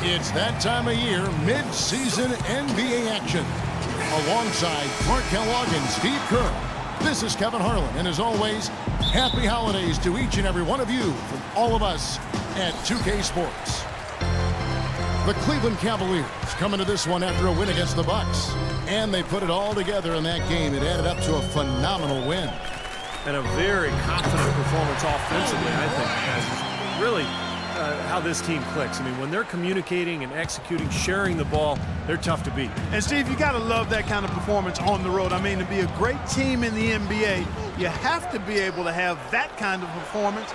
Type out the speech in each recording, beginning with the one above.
It's that time of year, mid-season NBA action. Alongside Clark Kellogg and Steve Kerr, this is Kevin Harlan. And as always, happy holidays to each and every one of you from all of us at 2K Sports. The Cleveland Cavaliers come into this one after a win against the Bucks. And they put it all together in that game. It added up to a phenomenal win. And a very confident performance offensively, I think, guys. Really how this team clicks. I mean, when they're communicating and executing, sharing the ball, they're tough to beat. And, Steve, you got to love that kind of performance on the road. I mean, to be a great team in the NBA, you have to be able to have that kind of performance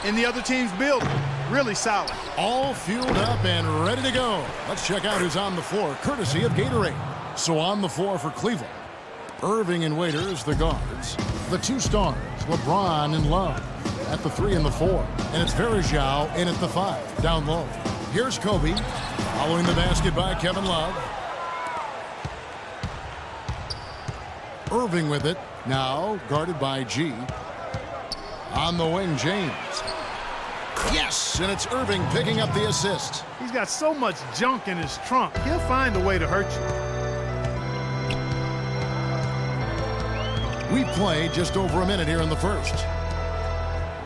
in the other team's building. Really solid. All fueled up and ready to go. Let's check out who's on the floor, courtesy of Gatorade. So on the floor for Cleveland, Irving and Waiters, the guards. The two stars, LeBron and Love, at the 3 and the 4. And it's Verjao in at the 5, down low. Here's Kobe, following the basket by Kevin Love. Irving with it, now guarded by G. On the wing, James. Yes, and it's Irving picking up the assist. He's got so much junk in his trunk, he'll find a way to hurt you. We play just over a minute here in the first.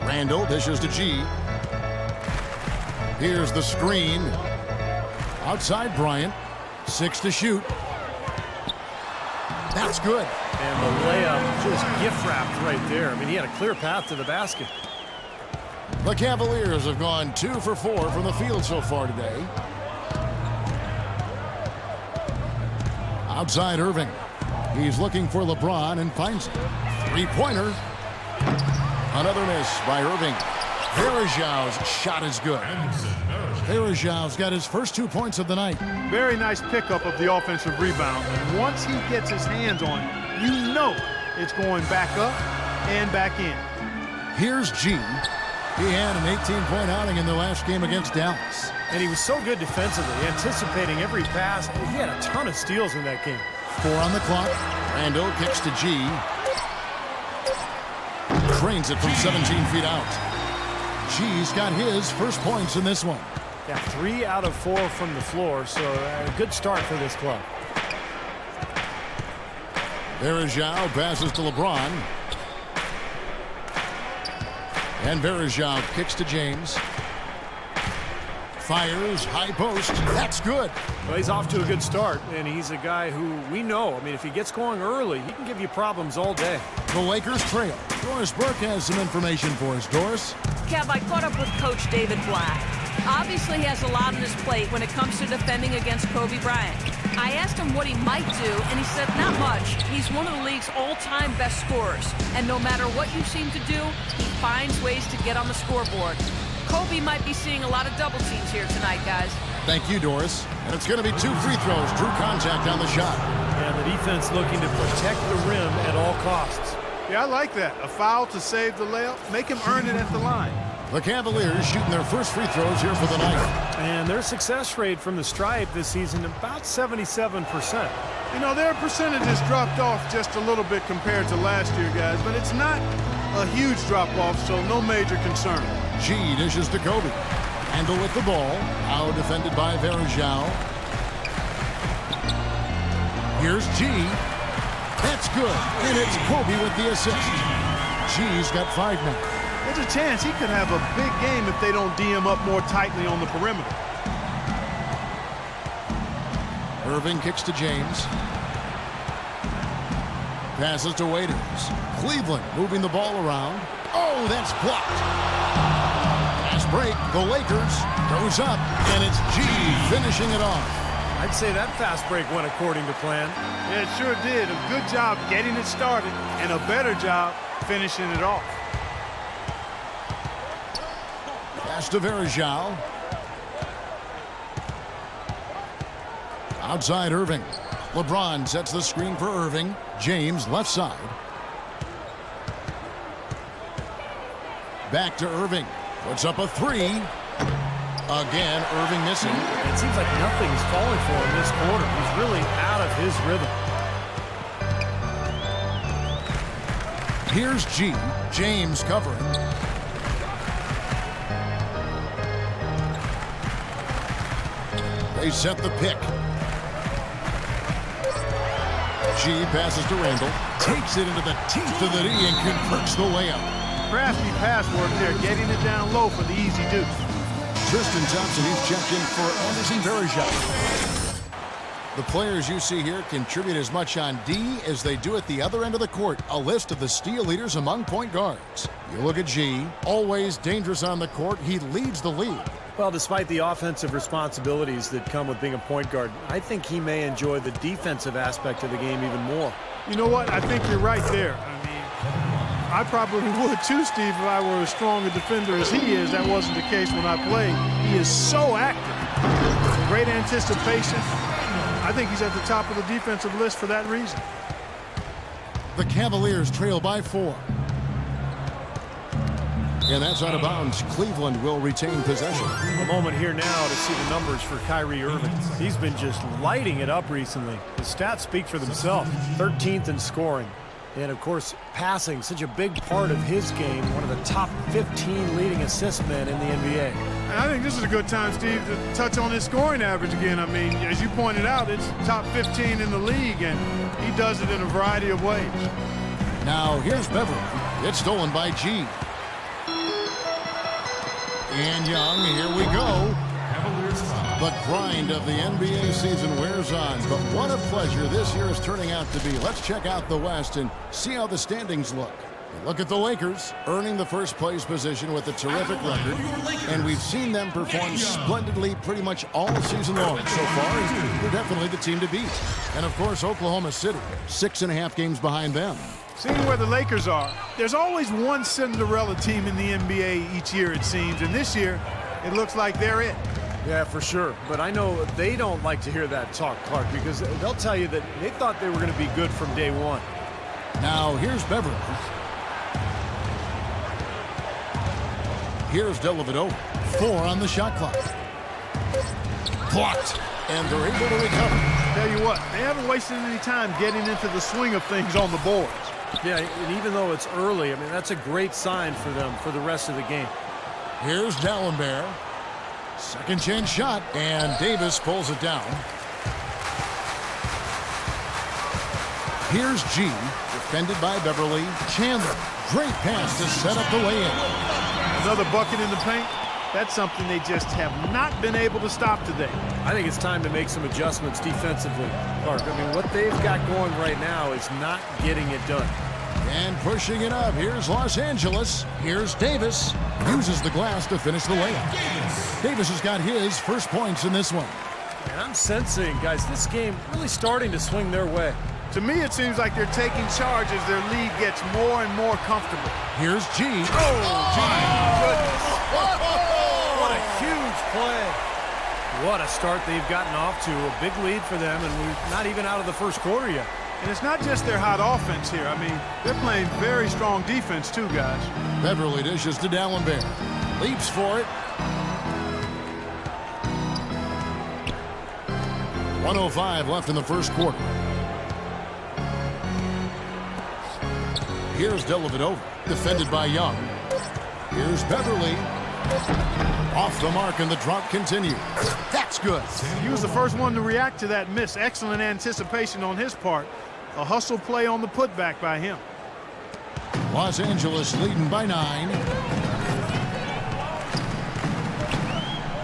Randall dishes to G. Here's the screen. Outside Bryant. 6 to shoot. That's good. And the layup just gift-wrapped right there. I mean, he had a clear path to the basket. The Cavaliers have gone 2 for 4 from the field so far today. Outside Irving. He's looking for LeBron and finds it. Three-pointer. Another miss by Irving. Verjao's shot is good. Verjao's got his first 2 points of the night. Very nice pickup of the offensive rebound. And once he gets his hands on it, you know it's going back up and back in. Here's G. He had an 18-point outing in the last game against Dallas. And he was so good defensively, anticipating every pass. He had a ton of steals in that game. 4 on the clock. Randall kicks to G. Trains it from 17 feet out. G's got his first points in this one. Yeah, 3 out of 4 from the floor, so a good start for this club. Verjao passes to LeBron. And Verjao kicks to James. Fires, high post. That's good. Well, he's off to a good start, and he's a guy who we know. I mean, if he gets going early, he can give you problems all day. The Lakers trail. Doris Burke has some information for us. Doris? Kev, I caught up with Coach David Black. Obviously, he has a lot on his plate when it comes to defending against Kobe Bryant. I asked him what he might do, and he said not much. He's one of the league's all-time best scorers, and no matter what you seem to do, he finds ways to get on the scoreboard. Kobe might be seeing a lot of double teams here tonight, guys. Thank you, Doris. And it's going to be 2 free throws. Drew contact on the shot. And the defense looking to protect the rim at all costs. Yeah, I like that. A foul to save the layup. Make him earn it at the line. The Cavaliers shooting their first free throws here for the night. And their success rate from the stripe this season about 77%. You know, their percentages dropped off just a little bit compared to last year, guys, but it's not a huge drop-off, so no major concern. G dishes to Kobe. Handle with the ball. Now defended by Verjao. Here's G. That's good. And it's Kobe with the assist. G's got 5 now. There's a chance he could have a big game if they don't D him up more tightly on the perimeter. Irving kicks to James. Passes to Waiters. Cleveland moving the ball around. Oh, that's blocked. Fast break. The Lakers goes up, and it's G finishing it off. I'd say that fast break went according to plan. Yeah, it sure did. A good job getting it started and a better job finishing it off. Pass to Verjao. Outside Irving. LeBron sets the screen for Irving. James left side. Back to Irving. Puts up a 3. Again, Irving missing. It seems like nothing's falling for him this quarter. He's really out of his rhythm. Here's G. James covering. They set the pick. G passes to Randall. Takes it into the teeth of the D and converts the layup. Crafty pass work there, getting it down low for the easy deuce. Tristan Thompson, he's checked in for Anderson Varejao. The players you see here contribute as much on D as they do at the other end of the court. A list of the steal leaders among point guards. You look at G, always dangerous on the court. He leads the league. Well, despite the offensive responsibilities that come with being a point guard, I think he may enjoy the defensive aspect of the game even more. You know what? I think you're right there. I mean, I probably would too, Steve, if I were as strong a defender as he is. That wasn't the case when I played. He is so active. Great anticipation. I think he's at the top of the defensive list for that reason. The Cavaliers trail by 4. And that's out of bounds. Cleveland will retain possession. A moment here now to see the numbers for Kyrie Irving. He's been just lighting it up recently. The stats speak for themselves. 13th in scoring. And, of course, passing, such a big part of his game. One of the top 15 leading assist men in the NBA. And I think this is a good time, Steve, to touch on his scoring average again. I mean, as you pointed out, it's top 15 in the league, and he does it in a variety of ways. Now, here's Beverly. It's stolen by G. And Young, here we go. The grind of the NBA season wears on, but what a pleasure this year is turning out to be. Let's check out the West and see how the standings look. Look at the Lakers, earning the first place position with a terrific record, and we've seen them perform splendidly pretty much all season long so far, and they're definitely the team to beat. And of course, Oklahoma City, 6.5 games behind them. Seeing where the Lakers are, there's always one Cinderella team in the NBA each year, it seems, and this year, it looks like they're it. Yeah, for sure. But I know they don't like to hear that talk, Clark, because they'll tell you that they thought they were going to be good from day one. Now, here's Beverly. Here's Dellavedova. 4 on the shot clock. Blocked. And they're able to recover. Tell you what, they haven't wasted any time getting into the swing of things on the boards. Yeah, and even though it's early, I mean, that's a great sign for them for the rest of the game. Here's Dallenberg. Second chance shot, and Davis pulls it down. Here's G, defended by Beverly. Chandler, great pass to set up the lay-in. Another bucket in the paint. That's something they just have not been able to stop today. I think it's time to make some adjustments defensively, Clark. I mean, what they've got going right now is not getting it done. And pushing it up, here's Los Angeles. Here's Davis. Uses the glass to finish the layup. Davis has got his first points in this one. And I'm sensing, guys, this game really starting to swing their way. To me, it seems like they're taking charge as their lead gets more and more comfortable. Here's G. Oh, my goodness. What a huge play. What a start they've gotten off to. A big lead for them, and we're not even out of the first quarter yet. And it's not just their hot offense here. I mean, they're playing very strong defense too, guys. Beverly dishes to Dallenberg. Leaps for it. 1:05 left in the first quarter. Here's Dellavedova, defended by Young. Here's Beverly. Off the mark, and the drop continues. That's good. He was the first one to react to that miss. Excellent anticipation on his part. A hustle play on the putback by him. Los Angeles leading by 9.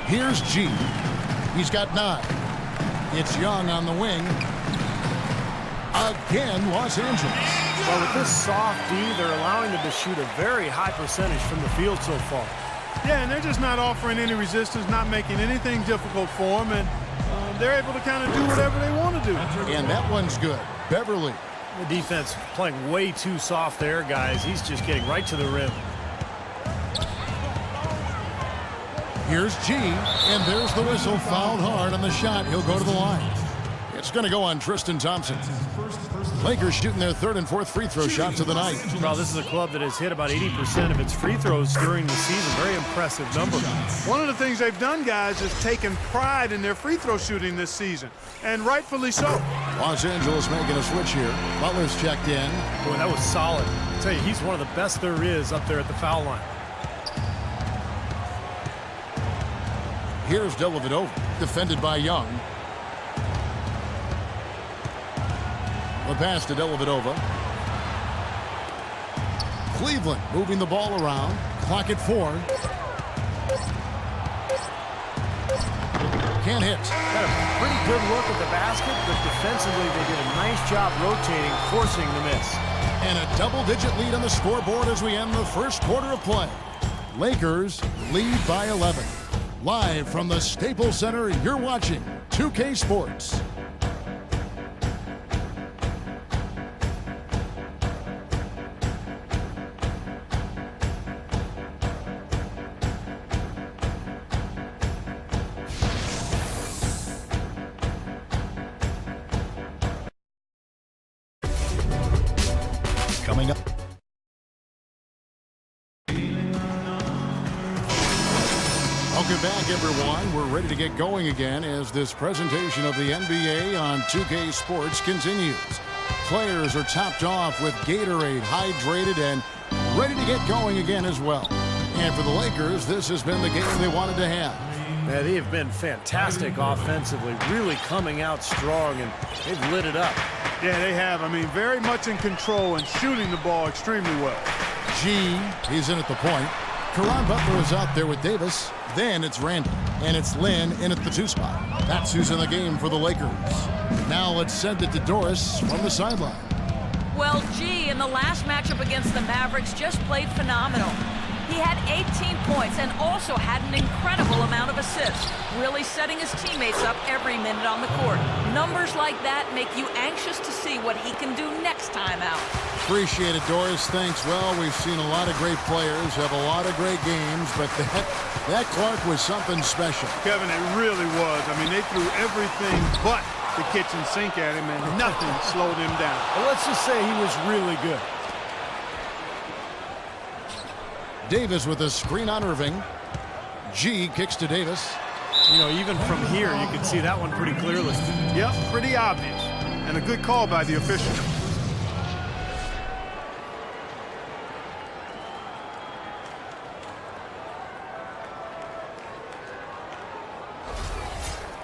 Here's G. He's got 9. It's Young on the wing. Again, Los Angeles. Well, with this soft D, they're allowing them to shoot a very high percentage from the field so far. Yeah, and they're just not offering any resistance, not making anything difficult for them, and they're able to kind of do whatever they want to do. And that one's good. Beverly. The defense playing way too soft there, guys. He's just getting right to the rim. Here's G, and there's the whistle. Fouled hard on the shot. He'll go to the line. It's going to go on Tristan Thompson. Lakers shooting their third and fourth free throw shots of the night. Well, this is a club that has hit about 80% of its free throws during the season. Very impressive number. One of the things they've done, guys, is taken pride in their free throw shooting this season, and rightfully so. Los Angeles making a switch here. Butler's checked in. Boy, that was solid. I tell you, he's one of the best there is up there at the foul line. Here's Dellavedova. defended by Young. The pass to Dellavedova. Cleveland moving the ball around. Clock at 4. Can't hit. Got a pretty good look at the basket, but defensively they did a nice job rotating, forcing the miss. And a double-digit lead on the scoreboard as we end the first quarter of play. Lakers lead by 11. Live from the Staples Center, you're watching 2K Sports. Coming up. Welcome back, everyone. We're ready to get going again as this presentation of the NBA on 2K Sports continues. Players are topped off with Gatorade, hydrated, and ready to get going again as well. And for the Lakers, this has been the game they wanted to have. Yeah, they have been fantastic offensively, really coming out strong, and they've lit it up. Yeah, they have. I mean, very much in control and shooting the ball extremely well. He's in at the point. Caron Butler is out there with Davis. Then it's Randall. And it's Lynn in at the 2 spot. That's who's in the game for the Lakers. Now let's send it to Doris from the sideline. Well, G in the last matchup against the Mavericks just played phenomenal. He had 18 points and also had an incredible amount of assists, really setting his teammates up every minute on the court. Numbers like that make you anxious to see what he can do next time out. Appreciate it, Doris. Thanks. Well, we've seen a lot of great players have a lot of great games, but that Clark was something special. Kevin, it really was. I mean, they threw everything but the kitchen sink at him, and nothing slowed him down. Well, let's just say he was really good. Davis with a screen on Irving. G kicks to Davis. You know, even from here, you can see that one pretty clearly. Yep, pretty obvious. And a good call by the official.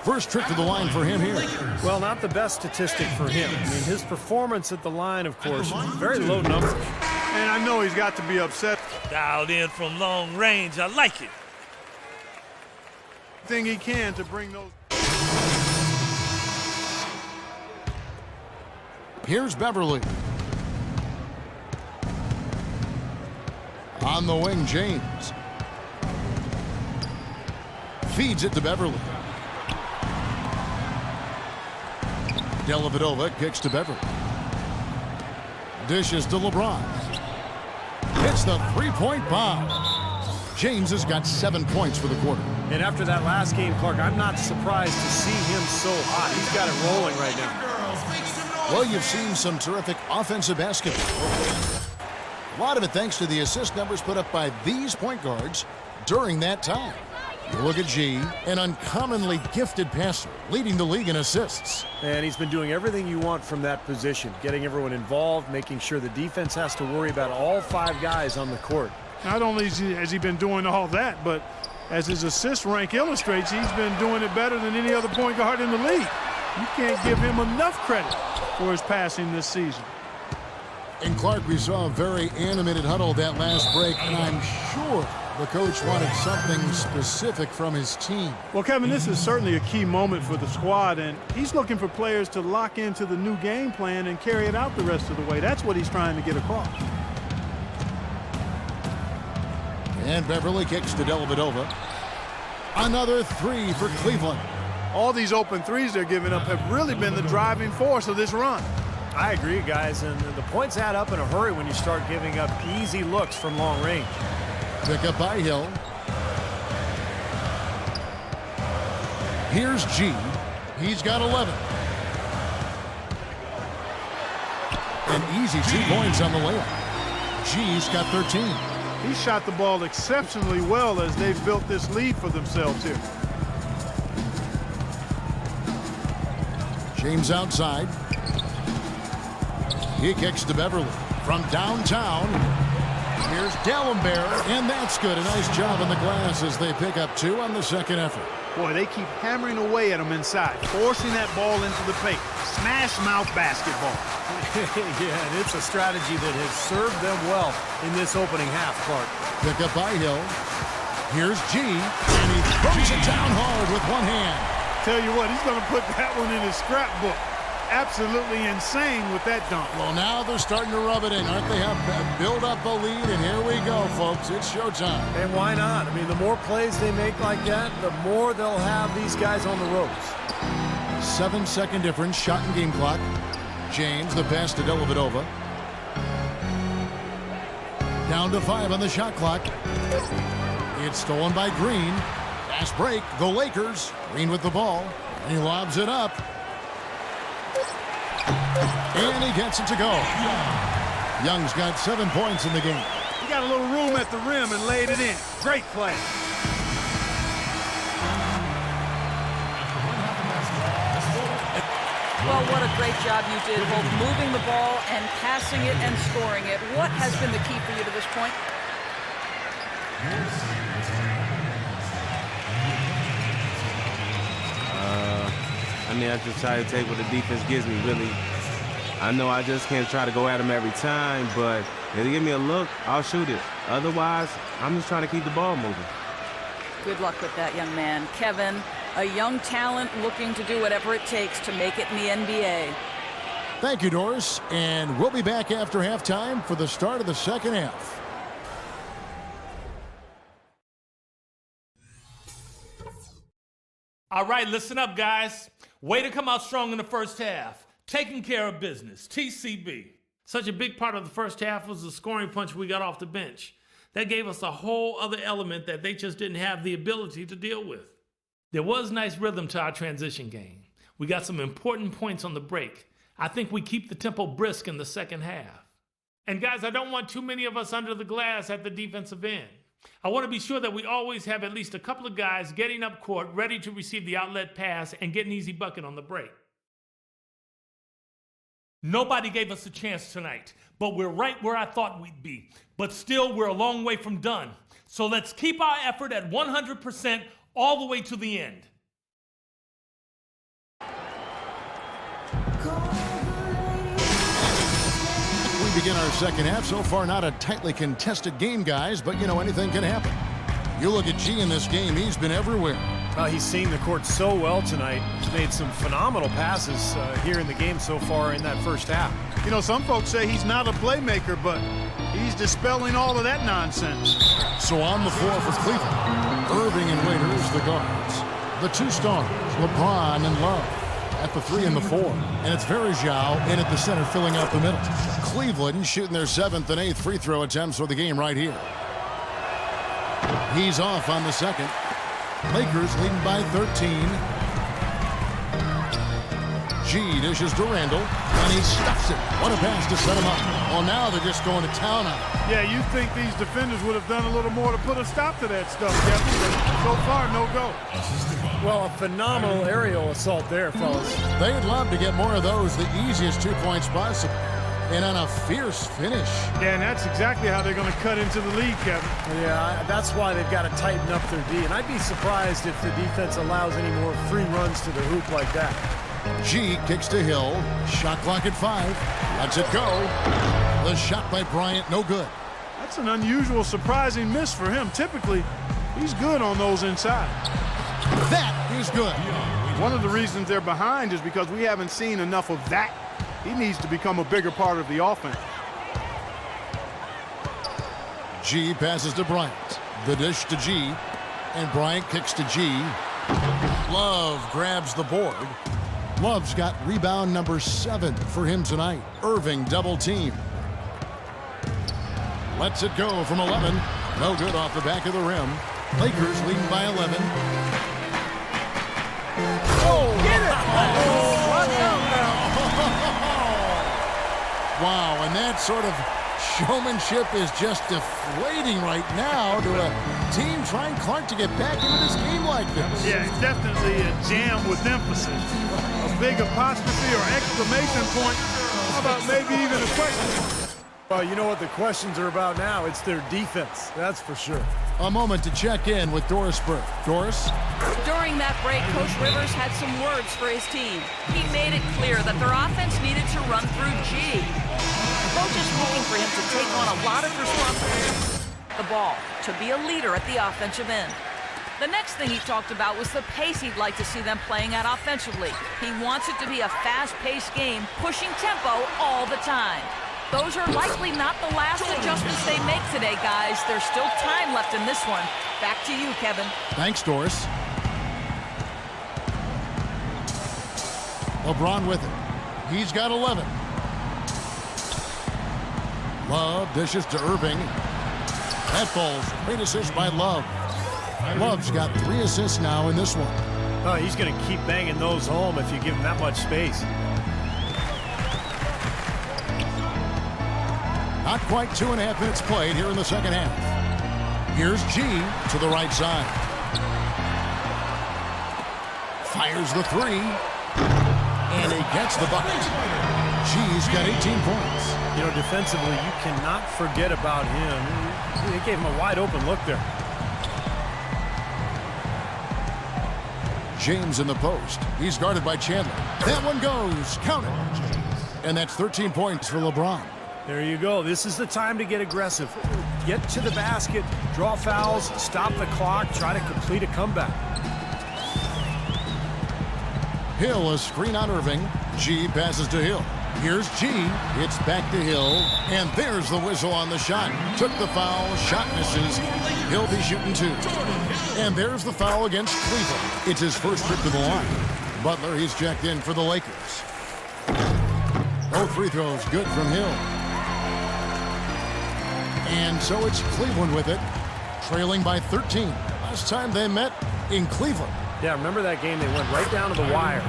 First trip to the line for him here. Well, not the best statistic for him. I mean, his performance at the line, of course, very low numbers. And I know he's got to be upset. Dialed in from long range. I like it. Thing he can to bring those. Here's Beverly. On the wing, James. Feeds it to Beverly. Dellavedova kicks to Beverly. Dishes to LeBron. Hits the three-point bomb. James has got 7 points for the quarter. And after that last game, Clark, I'm not surprised to see him so hot. He's got it rolling right now. Well, you've seen some terrific offensive basketball. A lot of it thanks to the assist numbers put up by these point guards during that time. You look at G, an uncommonly gifted passer, leading the league in assists. And he's been doing everything you want from that position, getting everyone involved, making sure the defense has to worry about all 5 guys on the court. Not only has he been doing all that, but as his assist rank illustrates, he's been doing it better than any other point guard in the league. You can't give him enough credit for his passing this season. And Clark, we saw a very animated huddle that last break, and I'm sure the coach wanted something specific from his team. Well, Kevin, this is certainly a key moment for the squad, and he's looking for players to lock into the new game plan and carry it out the rest of the way. That's what he's trying to get across. And Beverly kicks to Dellavedova. Another 3 for Cleveland. All these open threes they're giving up have really been the driving force of this run. I agree, guys, and the points add up in a hurry when you start giving up easy looks from long range. Pick up by Hill. Here's G. He's got 11. An easy 2 points on the layup. G's got 13. He shot the ball exceptionally well as they've built this lead for themselves here. James outside. He kicks to Beverly from downtown. Here's Dalembert, and that's good. A nice job on the glass as they pick up 2 on the second effort. Boy, they keep hammering away at him inside, forcing that ball into the paint. Smash mouth basketball. Yeah, and it's a strategy that has served them well in this opening half, Clark. Pick up by Hill. Here's G, and he throws it down hard with one hand. Tell you what, he's going to put that one in his scrapbook. Absolutely insane with that dunk. Well, now they're starting to rub it in, aren't they? Have build up a lead, and here we go, folks. It's showtime. And why not? I mean, the more plays they make like that, the more they'll have these guys on the ropes. 7-second difference, shot and game clock. James, the pass to Dellavedova. Down to 5 on the shot clock. It's stolen by Green. Fast break, the Lakers. Green with the ball, and he lobs it up. And he gets it to go. Young's got 7 points in the game. He got a little room at the rim and laid it in. Great play. Well, what a great job you did, both moving the ball and passing it and scoring it. What has been the key for you to this point? I mean, I just try to take what the defense gives me, really. I know I just can't try to go at them every time, but if they give me a look, I'll shoot it. Otherwise, I'm just trying to keep the ball moving. Good luck with that, young man. Kevin, a young talent looking to do whatever it takes to make it in the NBA. Thank you, Doris. And we'll be back after halftime for the start of the second half. All right, listen up, guys. Way to come out strong in the first half. Taking care of business, TCB. Such a big part of the first half was the scoring punch we got off the bench. That gave us a whole other element that they just didn't have the ability to deal with. There was nice rhythm to our transition game. We got some important points on the break. I think we keep the tempo brisk in the second half. And guys, I don't want too many of us under the glass at the defensive end. I want to be sure that we always have at least a couple of guys getting up court, ready to receive the outlet pass and get an easy bucket on the break. Nobody gave us a chance tonight, but we're right where I thought we'd be. But still, we're a long way from done. So let's keep our effort at 100% all the way to the end. We begin our second half. So far, not a tightly contested game, guys, but, you know, anything can happen. You look at G in this game, he's been everywhere. Well, he's seen the court so well tonight. He's made some phenomenal passes here in the game so far in that first half. You know, some folks say he's not a playmaker, but he's dispelling all of that nonsense. So on the floor for Cleveland, Irving and Waiters, the guards. The two stars, LeBron and Love. At the 3 and the 4. And it's Verjao in at the center, filling out the middle. Cleveland shooting their 7th and 8th free throw attempts for the game right here. He's off on the second. Lakers leading by 13. G dishes to Randall, and he stuffs it. What a pass to set him up. Well, now they're just going to town on it. Yeah, you think these defenders would have done a little more to put a stop to that stuff, Kevin, but so far, no go. Well, a phenomenal aerial assault there, fellas. They'd love to get more of those, the easiest 2 points possible. And on a fierce finish. Yeah, and that's exactly how they're going to cut into the lead, Kevin. Yeah, that's why they've got to tighten up their D. And I'd be surprised if the defense allows any more free runs to the hoop like that. G kicks to Hill. Shot clock at 5. Lets it go. The shot by Bryant, no good. That's an unusual, surprising miss for him. Typically, he's good on those inside. That is good. One of the reasons they're behind is because we haven't seen enough of that. He needs to become a bigger part of the offense. G passes to Bryant. The dish to G. And Bryant kicks to G. Love grabs the board. Love's got rebound number 7 for him tonight. Irving double team. Lets it go from 11. No good off the back of the rim. Lakers leading by 11. Oh, get it! Wow, and that sort of showmanship is just deflating right now to a team trying, Clark, to get back into this game like this. Yeah, it's definitely a jam with emphasis. A big apostrophe or exclamation point. How about maybe even a question? Well, you know what the questions are about now? It's their defense, that's for sure. A moment to check in with Doris Burke. Doris? During that break, Coach Rivers had some words for his team. He made it clear that their offense needed to run through G. The coach is looking for him to take on a lot of responsibility. The ball, to be a leader at the offensive end. The next thing he talked about was the pace he'd like to see them playing at offensively. He wants it to be a fast-paced game, pushing tempo all the time. Those are likely not the last adjustments they make today, guys. There's still time left in this one. Back to you, Kevin. Thanks, Doris. LeBron with it. He's got 11. Love dishes to Irving. That falls. Great assist by Love. Love's got 3 assists now in this one. Oh, he's going to keep banging those home if you give him that much space. Not quite 2.5 minutes played here in the second half. Here's G to the right side. Fires the 3. And he gets the bucket. G's got 18 points. You know, defensively, you cannot forget about him. They gave him a wide open look there. James in the post. He's guarded by Chandler. That one goes. Count it. And that's 13 points for LeBron. There you go. This is the time to get aggressive. Get to the basket, draw fouls, stop the clock, try to complete a comeback. Hill, a screen on Irving. G passes to Hill. Here's G. It's back to Hill. And there's the whistle on the shot. Took the foul. Shot misses. He'll be shooting 2. And there's the foul against Cleveland. It's his first trip to the line. Butler, he's checked in for the Lakers. Both free throws good from Hill. And so it's Cleveland with it, trailing by 13. Last time they met in Cleveland. Yeah, remember that game? They went right down to the wire.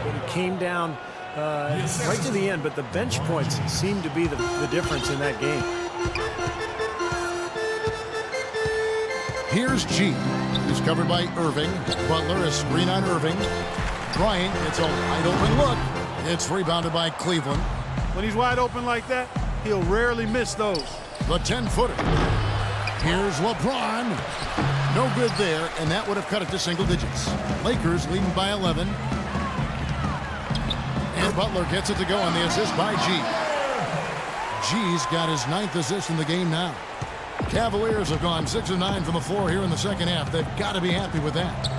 But it came down right to the end, but the bench points seemed to be the difference in that game. Here's G. He's covered by Irving. Butler, a screen on Irving. Bryant gets a wide open look. It's rebounded by Cleveland. When he's wide open like that, he'll rarely miss those. The 10-footer. Here's LeBron. No good there, and that would have cut it to single digits. Lakers leading by 11. And Butler gets it to go on the assist by G. G's got his 9th assist in the game now. Cavaliers have gone 6 of 9 from the floor here in the second half. They've got to be happy with that.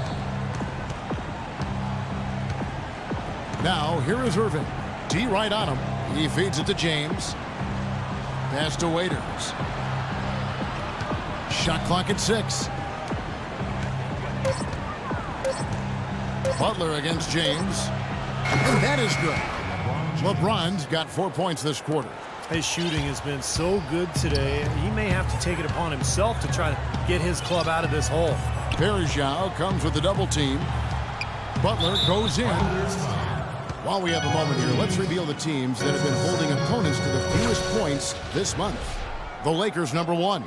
Now, here is Irving. D right on him. He feeds it to James. Pass to Waiters. Shot clock at 6. Butler against James. And that is good. LeBron's got 4 points this quarter. His shooting has been so good today. He may have to take it upon himself to try to get his club out of this hole. Perisiao comes with the double team. Butler goes in. While we have a moment here, let's reveal the teams that have been holding opponents to the fewest points this month. The Lakers, number 1.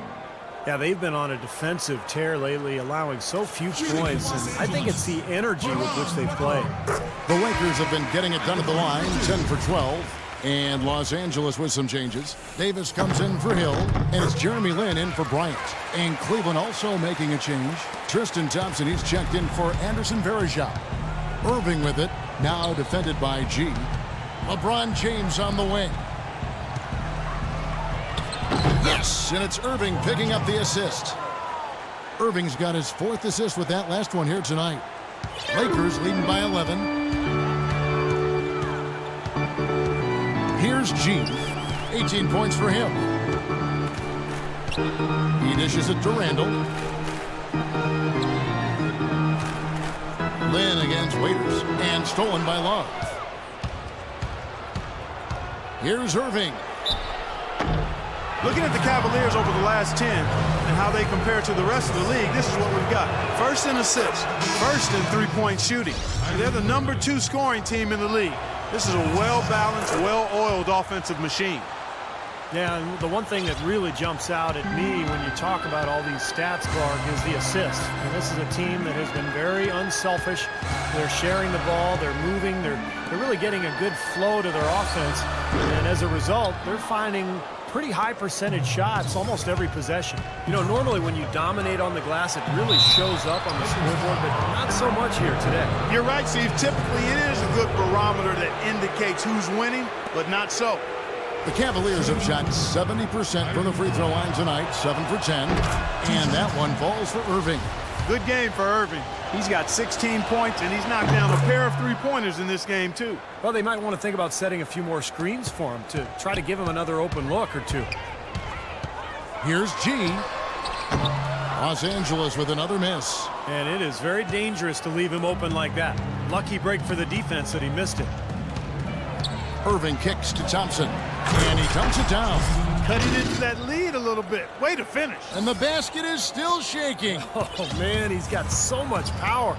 Yeah, they've been on a defensive tear lately, allowing so few points, and I think it's the energy with which they play. The Lakers have been getting it done at the line, 10 for 12. And Los Angeles with some changes. Davis comes in for Hill, and it's Jeremy Lin in for Bryant. And Cleveland also making a change. Tristan Thompson, he's checked in for Anderson Varejao. Irving with it, now defended by G. LeBron James on the wing. Yes, and it's Irving picking up the assist. Irving's got his 4th assist with that last one here tonight. Lakers leading by 11. Here's G. 18 points for him. He dishes it to Randall. Lin against Waiters. And stolen by Love. Here's Irving. Looking at the Cavaliers over the last 10 and how they compare to the rest of the league, this is what we've got. First in assists, first in three-point shooting. They're the number 2 scoring team in the league. This is a well-balanced, well-oiled offensive machine. Yeah, and the one thing that really jumps out at me when you talk about all these stats, Clark, is the assists. And this is a team that has been very unselfish. They're sharing the ball, they're moving, they're really getting a good flow to their offense. And as a result, they're finding pretty high percentage shots almost every possession. You know, normally when you dominate on the glass, it really shows up on the scoreboard, but not so much here today. You're right, Steve. Typically, it is a good barometer that indicates who's winning, but not so. The Cavaliers have shot 70% from the free throw line tonight, 7 for 10, and that one falls for Irving. Good game for Irving. He's got 16 points, and he's knocked down a pair of three-pointers in this game, too. Well, they might want to think about setting a few more screens for him to try to give him another open look or two. Here's G. Los Angeles with another miss. And it is very dangerous to leave him open like that. Lucky break for the defense that he missed it. Irving kicks to Thompson, and he dumps it down. Cutting into that lead a little bit. Way to finish. And the basket is still shaking. Oh, man, he's got so much power.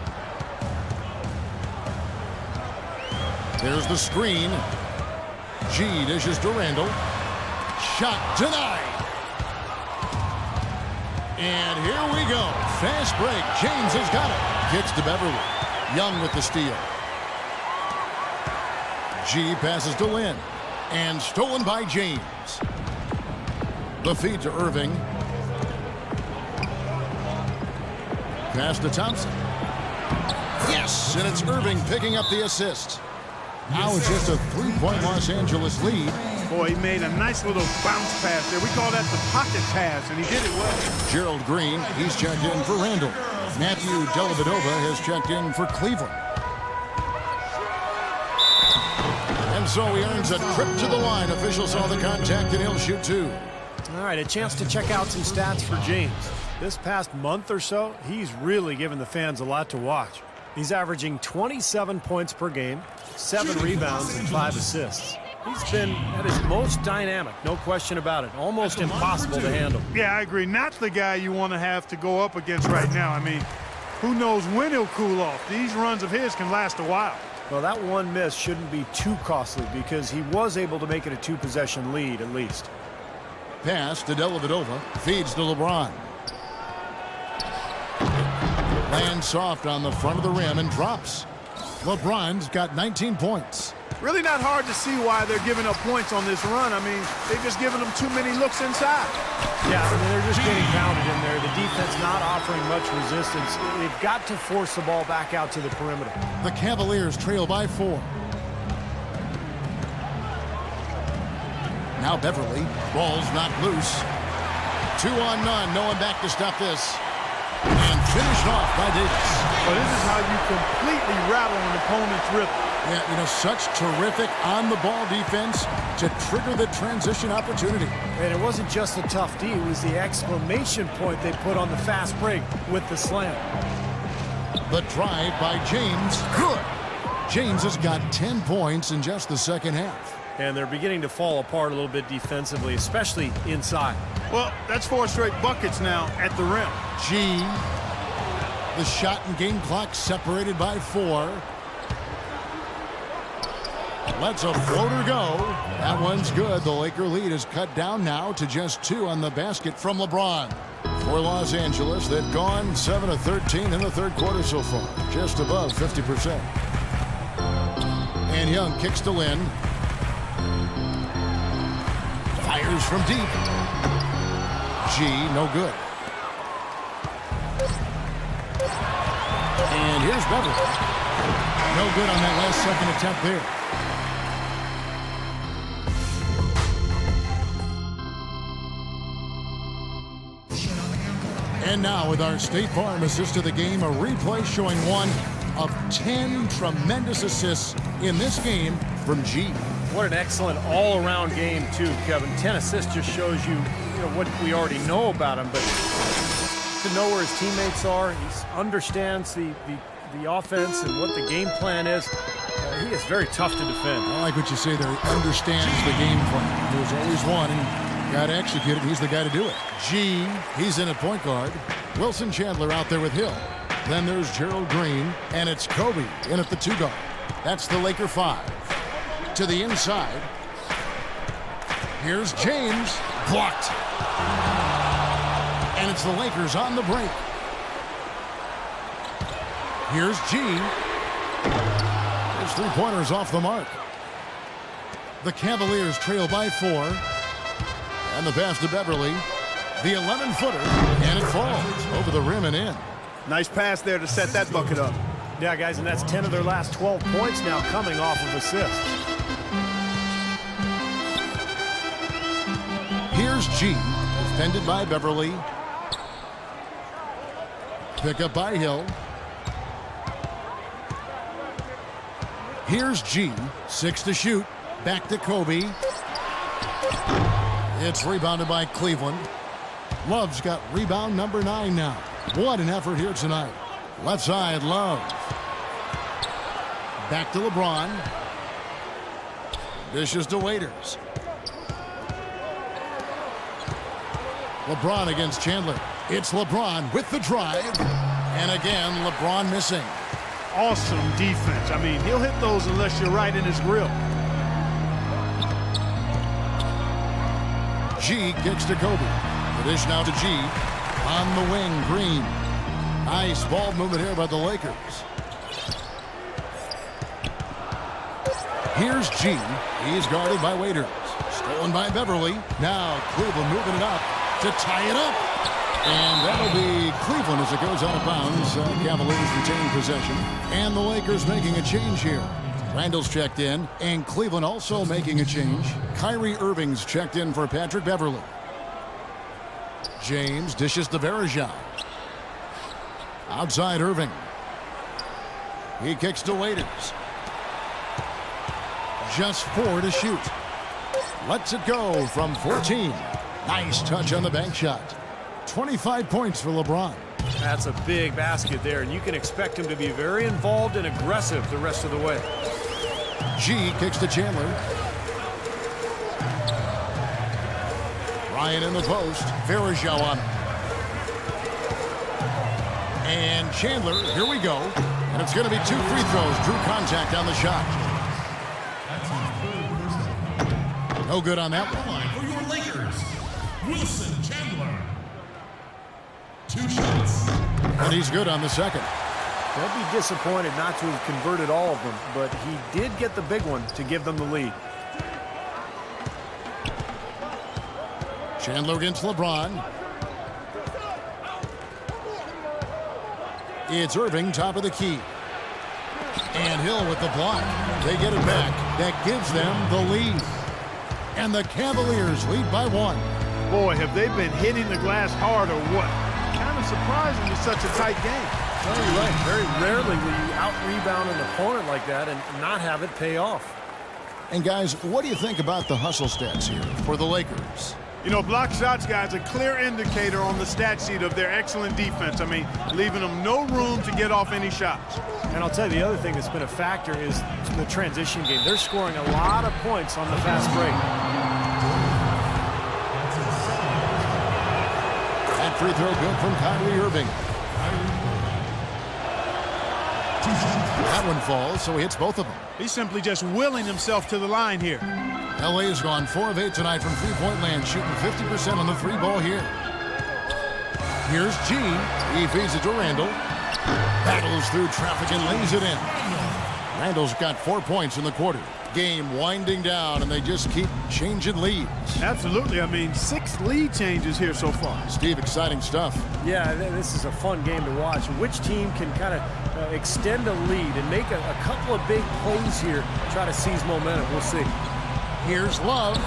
There's the screen. G dishes to Randall. Shot denied. And here we go. Fast break. James has got it. Kicks to Beverly. Young with the steal. G passes to Lynn. And stolen by James. The feed to Irving. Pass to Thompson. Yes, and it's Irving picking up the assist. Now it's just a three-point Los Angeles lead. Boy, he made a nice little bounce pass there. We call that the pocket pass, and he did it well. Gerald Green, he's checked in for Randall. Matthew Dellavedova has checked in for Cleveland. And so he earns a trip to the line. Officials saw the contact, and he'll shoot two. All right, a chance to check out some stats for James. This past month or so, he's really given the fans a lot to watch. He's averaging 27 points per game, 7 rebounds, and 5 assists. He's been at his most dynamic, no question about it. Almost impossible to handle. Yeah, I agree. Not the guy you want to have to go up against right now. I mean, who knows when he'll cool off. These runs of his can last a while. Well, that one miss shouldn't be too costly because he was able to make it a 2-possession lead at least. Pass to Dellavedova. Feeds to LeBron. Lands soft on the front of the rim and drops. LeBron's got 19 points. Really not hard to see why they're giving up points on this run. I mean, they've just given them too many looks inside. Yeah, I mean, they're just getting pounded in there. The defense not offering much resistance. They've got to force the ball back out to the perimeter. The Cavaliers trail by 4. Now Beverly. Ball's not loose. 2 on none. No one back to stop this. And finished off by Davis. Well, this is how you completely rattle an opponent's rhythm. Yeah, you know, such terrific on-the-ball defense to trigger the transition opportunity. And it wasn't just the tough D. It was the exclamation point they put on the fast break with the slam. The drive by James. Good. James has got 10 points in just the second half. And they're beginning to fall apart a little bit defensively, especially inside. Well, that's 4 straight buckets now at the rim. G. The shot and game clock separated by 4. Lets a floater go. That one's good. The Laker lead is cut down now to just 2 on the basket from LeBron. For Los Angeles, they've gone 7 of 13 in the third quarter so far. Just above 50%. And Young kicks to Lynn. Fires from deep. G, no good. And here's Beverly. No good on that last second attempt there. And now with our State Farm assist to the game, a replay showing one of 10 tremendous assists in this game from G. What an excellent all-around game, too, Kevin. 10 assists just shows you, what we already know about him, but to know where his teammates are, he understands the offense and what the game plan is. He is very tough to defend. I like what you say there. He understands the game plan. There's always one, and got to execute it. He's the guy to do it. G, he's in at point guard. Wilson Chandler out there with Hill. Then there's Gerald Green, and it's Kobe in at the 2 guard. That's the Laker 5. To the inside. Here's James. Blocked. And it's the Lakers on the break. Here's G. His 3-pointers off the mark. The Cavaliers trail by 4. And the pass to Beverly. The 11-footer, and it falls over the rim and in. Nice pass there to set that bucket up. Yeah, guys, and that's 10 of their last 12 points now coming off of assists. Here's G, defended by Beverly. Pick up by Hill. Here's G, 6 to shoot. Back to Kobe. It's rebounded by Cleveland. Love's got rebound number 9 now. What an effort here tonight. Left side, Love. Back to LeBron. Dishes to Waiters. LeBron against Chandler. It's LeBron with the drive. And again, LeBron missing. Awesome defense. I mean, he'll hit those unless you're right in his grill. G kicks to Kobe. The dish now to G. On the wing, Green. Nice ball movement here by the Lakers. Here's G. He's guarded by Waiters. Stolen by Beverly. Now Cleveland moving it up to tie it up. And that'll be Cleveland as it goes out of bounds. Cavaliers retain possession. And the Lakers making a change here. Randall's checked in, and Cleveland also making a change. Kyrie Irving's checked in for Patrick Beverly. James dishes to Varejao. Outside Irving. He kicks to Waiters. Just 4 to shoot. Lets it go from 14. Nice touch on the bank shot. 25 points for LeBron. That's a big basket there, and you can expect him to be very involved and aggressive the rest of the way. G kicks to Chandler. Ryan in the post. Varejao on him. And Chandler, here we go. And it's going to be 2 free throws. Drew contact on the shot. No good on that one. For your Lakers, Wilson Chandler. 2 shots. And he's good on the second. They'll be disappointed not to have converted all of them, but he did get the big one to give them the lead. Chandler against LeBron. It's Irving, top of the key. And Hill with the block. They get it back. That gives them the lead. And the Cavaliers lead by 1. Boy, have they been hitting the glass hard or what? Kind of surprising with such a tight game. Oh, you're right. Very rarely will you out-rebound an opponent like that and not have it pay off. And guys, what do you think about the hustle stats here for the Lakers? You know, block shots, guys, a clear indicator on the stat sheet of their excellent defense. I mean, leaving them no room to get off any shots. And I'll tell you, the other thing that's been a factor is the transition game. They're scoring a lot of points on the fast break. That free throw good from Kyrie Irving. That one falls, so he hits both of them. He's simply just willing himself to the line here. LA has gone 4 of 8 tonight from three-point land, shooting 50% on the 3-ball here. Here's G. He feeds it to Randall. Battles through traffic and lays it in. Randall's got 4 points in the quarter. Game winding down, and they just keep changing leads. Absolutely. I mean, 6 lead changes here so far. Steve, exciting stuff. Yeah, this is a fun game to watch. Which team can kind of extend a lead and make a couple of big plays here, try to seize momentum. We'll see. Here's Love.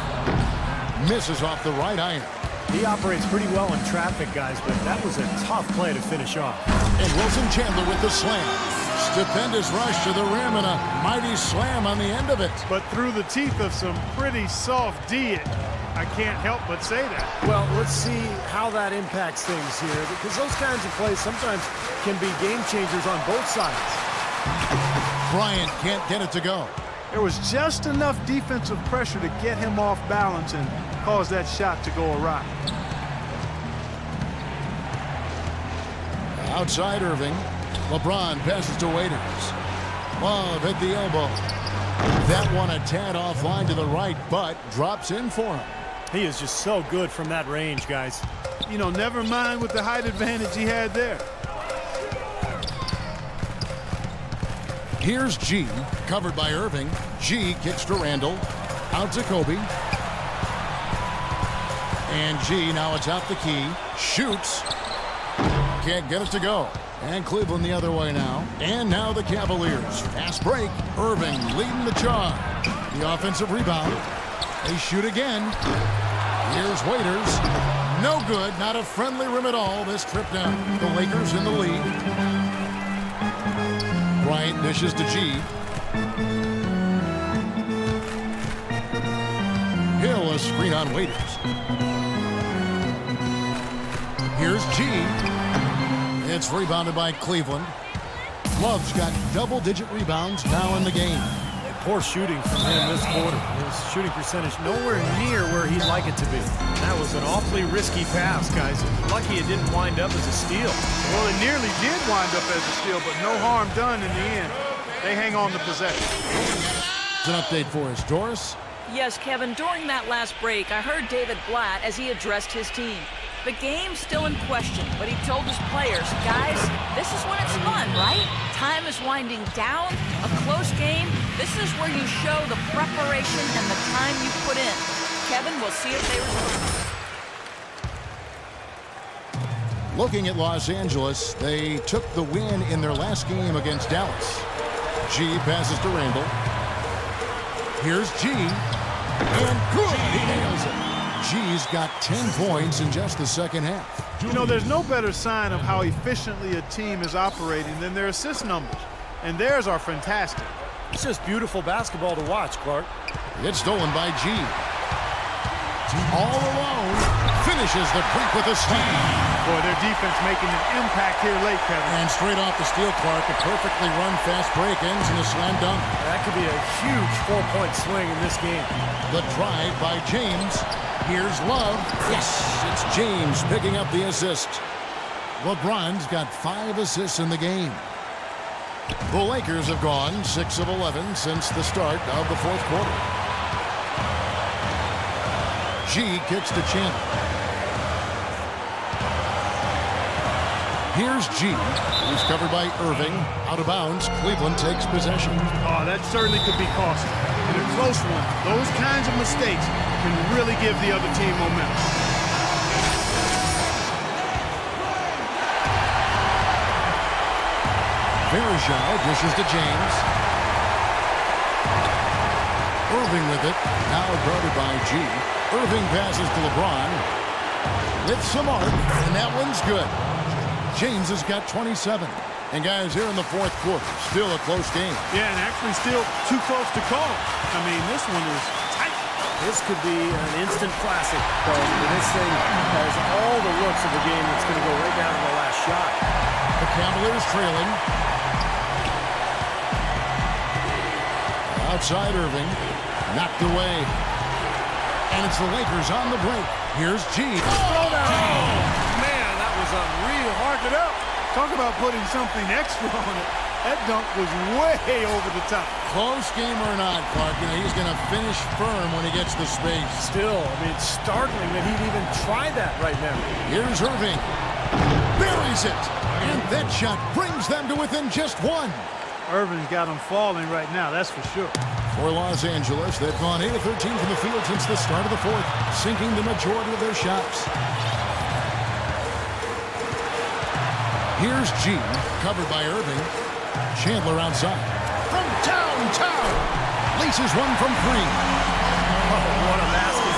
Misses off the right iron. He operates pretty well in traffic, guys, but that was a tough play to finish off. And Wilson Chandler with the slam. Stupendous rush to the rim and a mighty slam on the end of it. But through the teeth of some pretty soft D, I can't help but say that. Well, let's see how that impacts things here, because those kinds of plays sometimes can be game changers on both sides. Bryant can't get it to go. There was just enough defensive pressure to get him off balance and cause that shot to go awry. Outside Irving. LeBron passes to Waiters. Love hit the elbow. That one a tad offline to the right, but drops in for him. He is just so good from that range, guys. You know, never mind with the height advantage he had there. Here's G, covered by Irving. G kicks to Randall. Out to Kobe. And G, now it's out the key. Shoots. Can't get it to go. And Cleveland the other way now. And now the Cavaliers. Fast break. Irving leading the charge. The offensive rebound. They shoot again. Here's Waiters. No good. Not a friendly rim at all this trip down. The Lakers in the lead. Bryant dishes to G. Hill a screen on Waiters. Here's G. It's rebounded by Cleveland. Love's got double-digit rebounds now in the game. Poor shooting from him this quarter. His shooting percentage nowhere near where he'd like it to be. That was an awfully risky pass, guys. Lucky it didn't wind up as a steal. Well, it nearly did wind up as a steal, but no harm done in the end. They hang on to possession. It's an update for us, Doris. Yes, Kevin, during that last break, I heard David Blatt as he addressed his team. The game's still in question, but he told his players, guys, this is when it's fun, right? Time is winding down, a close game. This is where you show the preparation and the time you put in. Kevin, we'll see if they respond. Looking at Los Angeles, they took the win in their last game against Dallas. G passes to Randall. Here's G. And good. He nails it. G's got 10 points in just the second half. You know, there's no better sign of how efficiently a team is operating than their assist numbers. And theirs are fantastic. It's just beautiful basketball to watch, Clark. It's stolen by G. All alone. Finishes the break with a slam. Boy, their defense making an impact here late, Kevin. And straight off the steal, Clark, a perfectly run fast break ends in a slam dunk. That could be a huge 4-point swing in this game. The drive by James. Here's Love. Yes, it's James picking up the assist. LeBron's got 5 assists in the game. The Lakers have gone 6 of 11 since the start of the fourth quarter. G kicks to Chandler. Here's G. He's covered by Irving. Out of bounds. Cleveland takes possession. Oh, that certainly could be costly. In a close one, those kinds of mistakes can really give the other team momentum. Verjao dishes to James. Irving with it. Now guarded by G. Irving passes to LeBron. With some arc, and that one's good. James has got 27. And guys, here in the fourth quarter, still a close game. Yeah, and actually still too close to call. I mean, this one is tight. This could be an instant classic, though. This thing has all the looks of the game that's going to go right down to the last shot. The Cavaliers trailing. Outside Irving. Knocked away. And it's the Lakers on the break. Here's G. Oh, man, that was unreal. Hark it up. Talk about putting something extra on it. That dunk was way over the top. Close game or not, Clark, you know, he's going to finish firm when he gets the space. Still, I mean, it's startling that he'd even try that right now. Here's Irving. Buries it. And that shot brings them to within just 1. Irving's got them falling right now, that's for sure. For Los Angeles, they've gone 8 of 13 from the field since the start of the fourth, sinking the majority of their shots. Here's G, covered by Irving. Chandler outside. From downtown. Laces one from 3. Oh, what a basket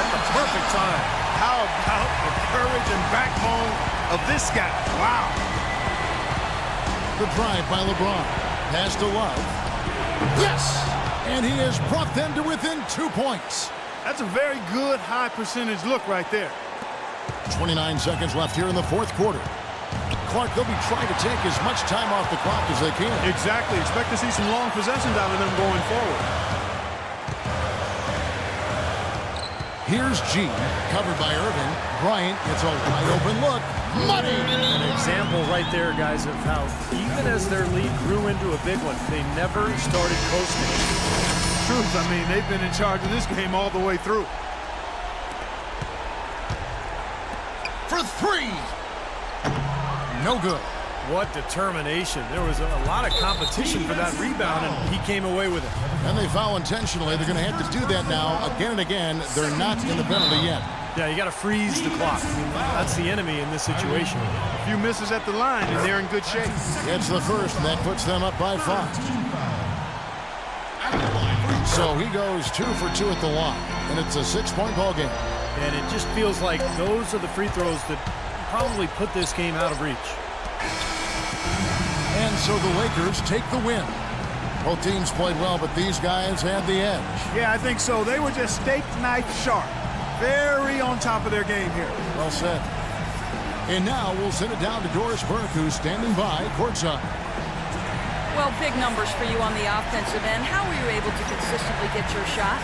at the perfect time. How about the courage and backbone of this guy? Wow. The drive by LeBron. Pass to Love. Yes! And he has brought them to within 2 points. That's a very good high percentage look right there. 29 seconds left here in the fourth quarter. Clark, they'll be trying to take as much time off the clock as they can. Exactly. Expect to see some long possessions out of them going forward. Here's G, covered by Irving. Bryant gets a wide open look. Money! An example right there, guys, of how even as their lead grew into a big one, they never started coasting. Truth, I mean, they've been in charge of this game all the way through. For 3! No good. What determination. There was a lot of competition for that rebound, and he came away with it. And they foul intentionally. They're going to have to do that now again and again. They're not in the penalty yet. Yeah, you got to freeze the clock. I mean, that's the enemy in this situation. A few misses at the line, and they're in good shape. It's the first, and that puts them up by 5. So he goes 2 for 2 at the line, and it's a 6-point ball game. And it just feels like those are the free throws that probably put this game out of reach. And so the Lakers take the win. Both teams played well, but these guys had the edge. Yeah, I think so. They were just steak knife sharp. Very on top of their game here. Well said. And now we'll send it down to Doris Burke, who's standing by courtside. Well, big numbers for you on the offensive end. How were you able to consistently get your shot?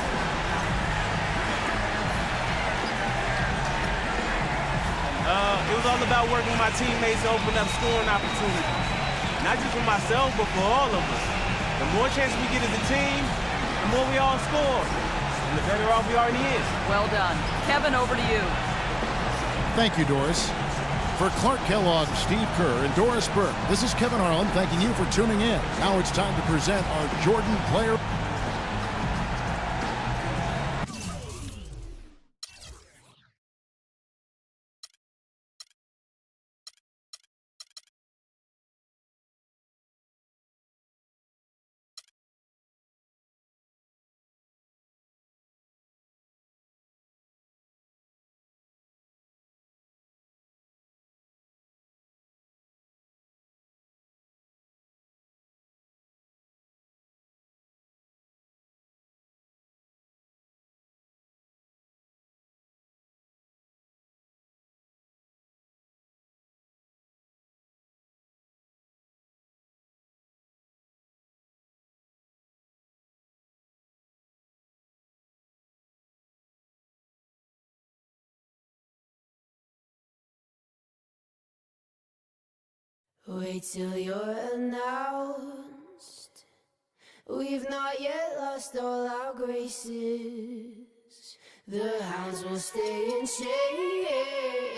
It was all about working with my teammates to open up scoring opportunities. Not just for myself, but for all of us. The more chances we get as a team, the more we all score. And the better off we already is. Well done. Kevin, over to you. Thank you, Doris. For Clark Kellogg, Steve Kerr, and Doris Burke, this is Kevin Harlan thanking you for tuning in. Now it's time to present our Jordan Player. Wait till you're announced. We've not yet lost all our graces. The hounds will stay in shape.